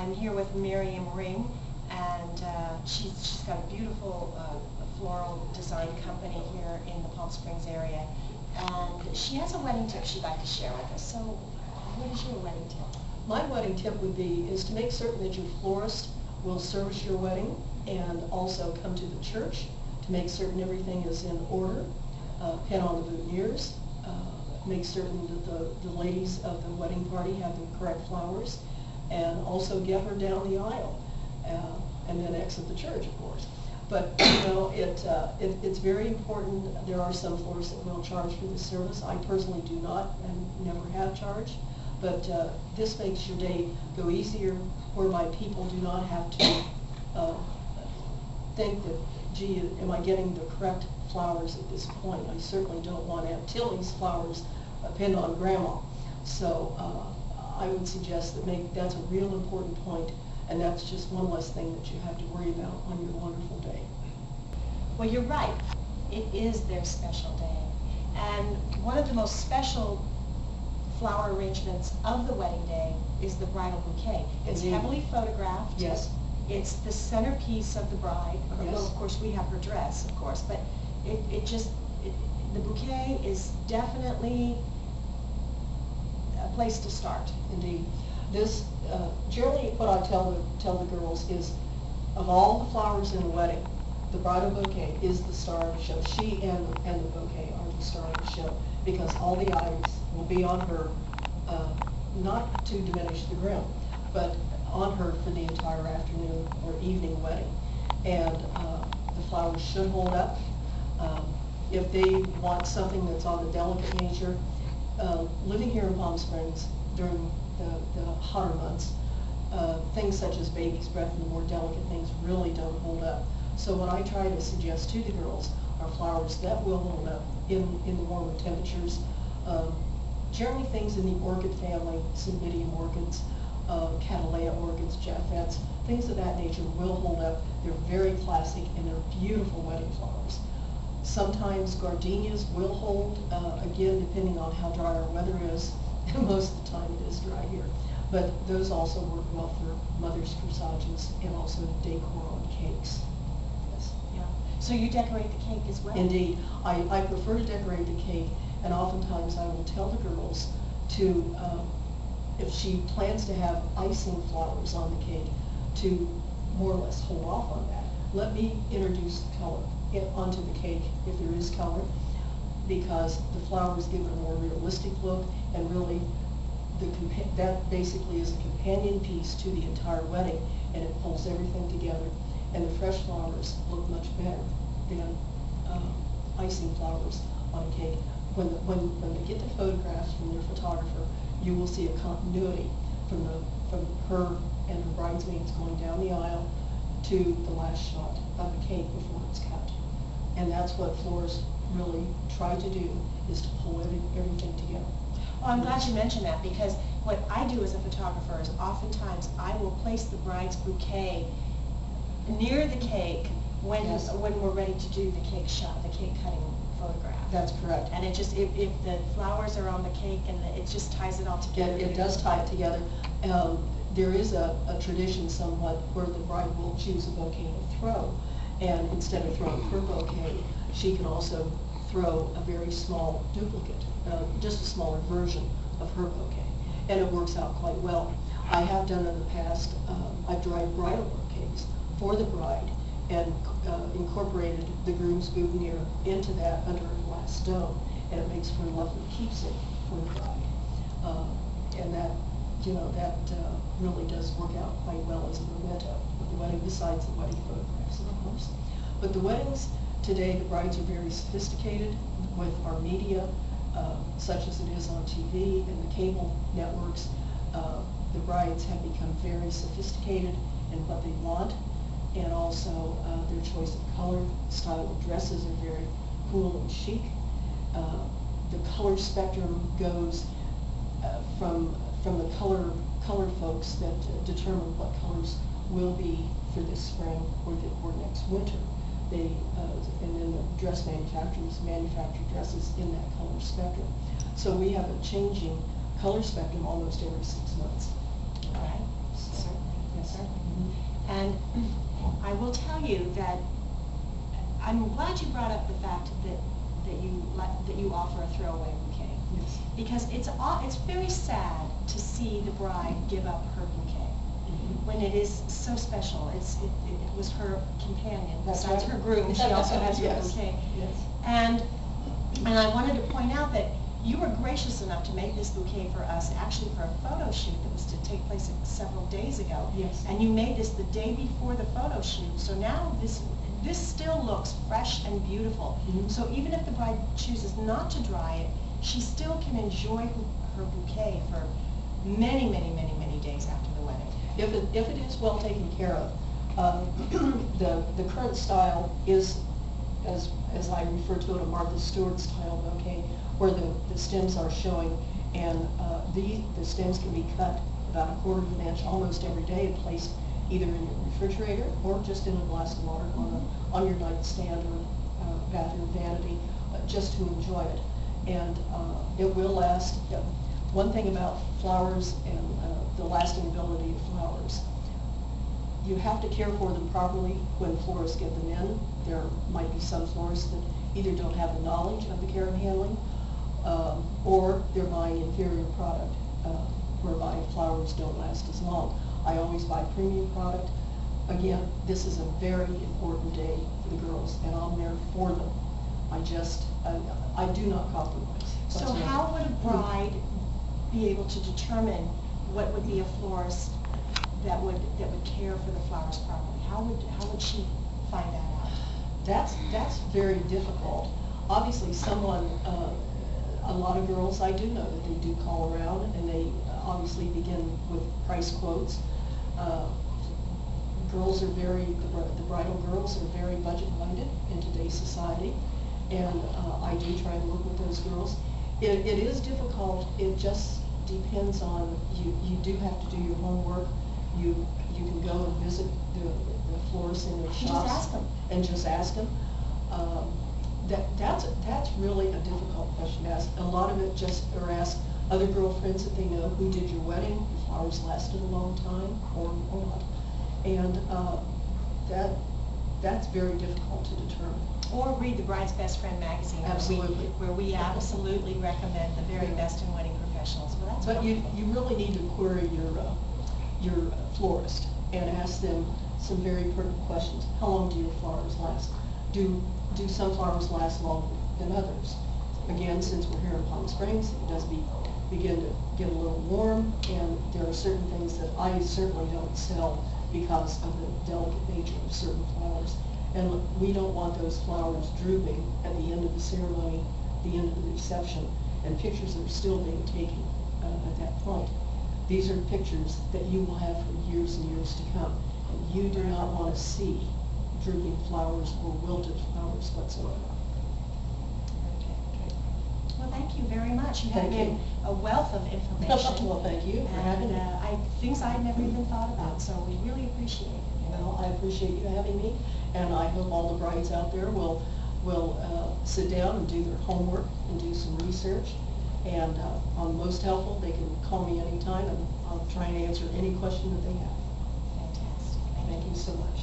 I'm here with Miriam Ring, and she's got a beautiful floral design company here in the Palm Springs area, and she has a wedding tip she'd like to share with us. So what is your wedding tip? My wedding tip would be is to make certain that your florist will service your wedding and also come to the church to make certain everything is in order, pin on the boutonnieres, make certain that the ladies of the wedding party have the correct flowers, and also get her down the aisle, and then exit the church, of course. But you know, it's very important. There are some florists that will charge for this service. I personally do not and never have charged. But this makes your day go easier, whereby people do not have to think that, gee, am I getting the correct flowers at this point? I certainly don't want Aunt Tilly's flowers pinned on Grandma. So I would suggest that that's a real important point, and that's just one less thing that you have to worry about on your wonderful day. Well, you're right. It is their special day. And one of the most special flower arrangements of the wedding day is the bridal bouquet. It's heavily photographed. Yes. It's the centerpiece of the bride. Yes. Well, of course, we have her dress, of course, but the bouquet is definitely a place to start. Indeed. This, generally what I tell the girls is, of all the flowers in the wedding, the bridal bouquet is the star of the show. She and the bouquet are the star of the show, because all the eyes will be on her, not to diminish the groom, but on her for the entire afternoon or evening wedding. And the flowers should hold up. If they want something that's on the delicate nature, living here in Palm Springs during the hotter months, things such as baby's breath and the more delicate things really don't hold up. So what I try to suggest to the girls are flowers that will hold up in the warmer temperatures. Generally things in the orchid family, Cymbidium orchids, Cattleya orchids, Japhets, things of that nature will hold up. They're very classic and they're beautiful wedding flowers. Sometimes gardenias will hold, again, depending on how dry our weather is. Most of the time it is dry here. But those also work well for mother's corsages and also decor on cakes. Yes. Yeah. So you decorate the cake as well? Indeed. I prefer to decorate the cake, and oftentimes I will tell the girls to, if she plans to have icing flowers on the cake, to more or less hold off on that. Let me introduce the color onto the cake, if there is color, because the flowers give it a more realistic look, and really that basically is a companion piece to the entire wedding, and it pulls everything together. And the fresh flowers look much better than icing flowers on a cake. When they get the photographs from their photographer, you will see a continuity from her and her bridesmaids going down the aisle to the last shot of the cake before it's cut. And that's what florists really try to do, is to pull everything together. Well, I'm glad you mentioned that, because what I do as a photographer is oftentimes I will place the bride's bouquet near the cake when we're ready to do the cake shot, the cake cutting photograph. That's correct. And it just, if the flowers are on the cake, and it just ties it all together. It does tie it together. There is a tradition somewhat where the bride will choose a bouquet to throw, and instead of throwing her bouquet, she can also throw a very small duplicate, just a smaller version of her bouquet, and it works out quite well. I have done in the past, I've dried bridal bouquets for the bride and incorporated the groom's boutonniere into that under a glass dome, and it makes for a lovely keepsake for the bride. And that, you know, that really does work out quite well as a memento of the wedding, besides the wedding photographs, of course. But the weddings today, the brides are very sophisticated with our media, such as it is on TV and the cable networks. The brides have become very sophisticated in what they want, and also their choice of color, style of dresses are very cool and chic. The color spectrum goes from the color folks that determine what colors will be for this spring or next winter. And then the dress manufacturers manufacture dresses in that color spectrum. So we have a changing color spectrum almost every 6 months. All right. So, yes. And I will tell you that I'm glad you brought up the fact that you offer a throwaway bouquet. Yes. Because it's very sad to see the bride give up her bouquet when it is so special. It was her companion, That's besides right. her groom, she also has her Yes. bouquet. Yes. And I wanted to point out that you were gracious enough to make this bouquet for us, actually for a photo shoot that was to take place several days ago. Yes. And you made this the day before the photo shoot, so now this still looks fresh and beautiful. Mhm. So even if the bride chooses not to dry it, she still can enjoy her bouquet for many, many, many, many days after the wedding. If it is well taken care of, the current style is, as I refer to it, a Martha Stewart style bouquet, where the stems are showing, and the stems can be cut about 1/4 of an inch almost every day and placed either in your refrigerator or just in a glass of water on your nightstand or bathroom vanity, just to enjoy it. And it will last. One thing about flowers and the lasting ability of flowers, you have to care for them properly when florists get them in. There might be some florists that either don't have the knowledge of the care and handling, or they're buying inferior product, whereby flowers don't last as long. I always buy premium product. Again, this is a very important day for the girls, and I'm there for them. I do not compromise. So whatsoever. how would a bride be able to determine what would be a florist that would care for the flowers properly? How would she find that out? That's very difficult. Obviously, a lot of girls, I do know that they do call around, and they obviously begin with price quotes. The bridal girls are very budget-minded in today's society, and I do try to work with those girls. It is difficult. It just depends on you. You do have to do your homework. You can go and visit the florists in their shops. Just ask them. And just ask them. That's really a difficult question to ask. A lot of it just are asked other girlfriends that they know who did your wedding. Your flowers lasted a long time or not. And that's very difficult to determine. Or read the Bride's Best Friend magazine. Absolutely. Where we absolutely recommend the very best in wedding professionals. Well, that's But you wonderful. really need to query your florist and ask them some very pertinent questions. How long do your flowers last? Do some flowers last longer than others? Again, since we're here in Palm Springs, it does begin to get a little warm, and there are certain things that I certainly don't sell because of the delicate nature of certain flowers. And we don't want those flowers drooping at the end of the ceremony, the end of the reception, and pictures that are still being taken at that point. These are pictures that you will have for years and years to come. And you do not want to see drooping flowers or wilted flowers whatsoever. Okay. Well, thank you very much. You have Thank been you. a wealth of information. Well, thank you for having me. Things I'd never even thought about, so we really appreciate it. Well, I appreciate you having me, and I hope all the brides out there will sit down and do their homework and do some research. And I'm most helpful. They can call me anytime, and I'll try and answer any question that they have. Fantastic. Thank you so much.